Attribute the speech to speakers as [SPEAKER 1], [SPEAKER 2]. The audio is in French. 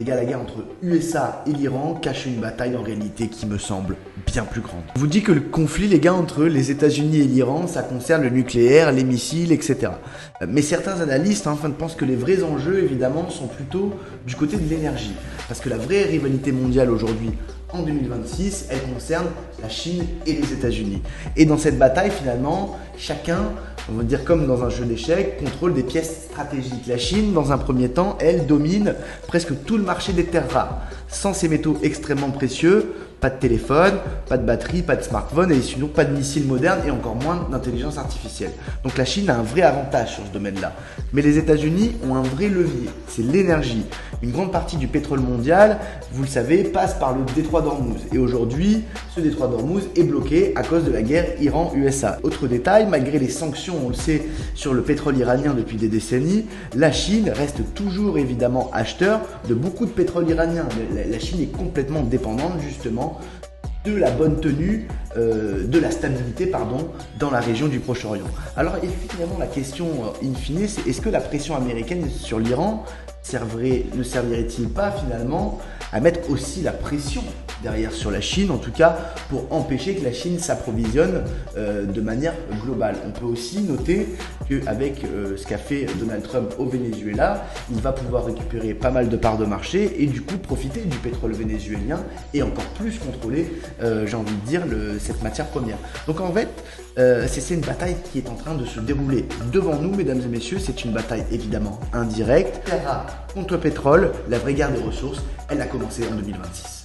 [SPEAKER 1] Les gars, la guerre entre USA et l'Iran cache une bataille en réalité qui me semble bien plus grande. Je vous dis que le conflit, les gars, entre les États-Unis et l'Iran, ça concerne le nucléaire, les missiles, etc. Mais certains analystes pensent que les vrais enjeux, évidemment, sont plutôt du côté de l'énergie. Parce que la vraie rivalité mondiale aujourd'hui, en 2026, elle concerne la Chine et les États-Unis. Et dans cette bataille, finalement, chacun, on va dire comme dans un jeu d'échecs, contrôle des pièces stratégiques. La Chine, dans un premier temps, elle domine presque tout le marché des terres rares. Sans ces métaux extrêmement précieux, pas de téléphone, pas de batterie, pas de smartphone et sinon pas de missiles modernes et encore moins d'intelligence artificielle. Donc la Chine a un vrai avantage sur ce domaine-là. Mais les États-Unis ont un vrai levier, c'est l'énergie. Une grande partie du pétrole mondial, vous le savez, passe par le détroit d'Ormuz. Et aujourd'hui, ce détroit d'Ormuz est bloqué à cause de la guerre Iran-USA. Autre détail, malgré les sanctions, on le sait, sur le pétrole iranien depuis des décennies, la Chine reste toujours évidemment acheteur de beaucoup de pétrole iranien. La Chine est complètement dépendante justement de la bonne tenue, de la stabilité dans la région du Proche-Orient. Alors finalement la question in fine, c'est est-ce que la pression américaine sur l'Iran ne servirait-il pas finalement à mettre aussi la pression derrière sur la Chine, en tout cas pour empêcher que la Chine s'approvisionne de manière globale. On peut aussi noter qu'avec ce qu'a fait Donald Trump au Venezuela, il va pouvoir récupérer pas mal de parts de marché et du coup profiter du pétrole vénézuélien et encore plus contrôler, j'ai envie de dire, cette matière première. Donc en fait, c'est une bataille qui est en train de se dérouler devant nous, mesdames et messieurs. C'est une bataille évidemment indirecte. Terre rare contre pétrole, la vraie guerre des ressources, elle a commencé en 2026.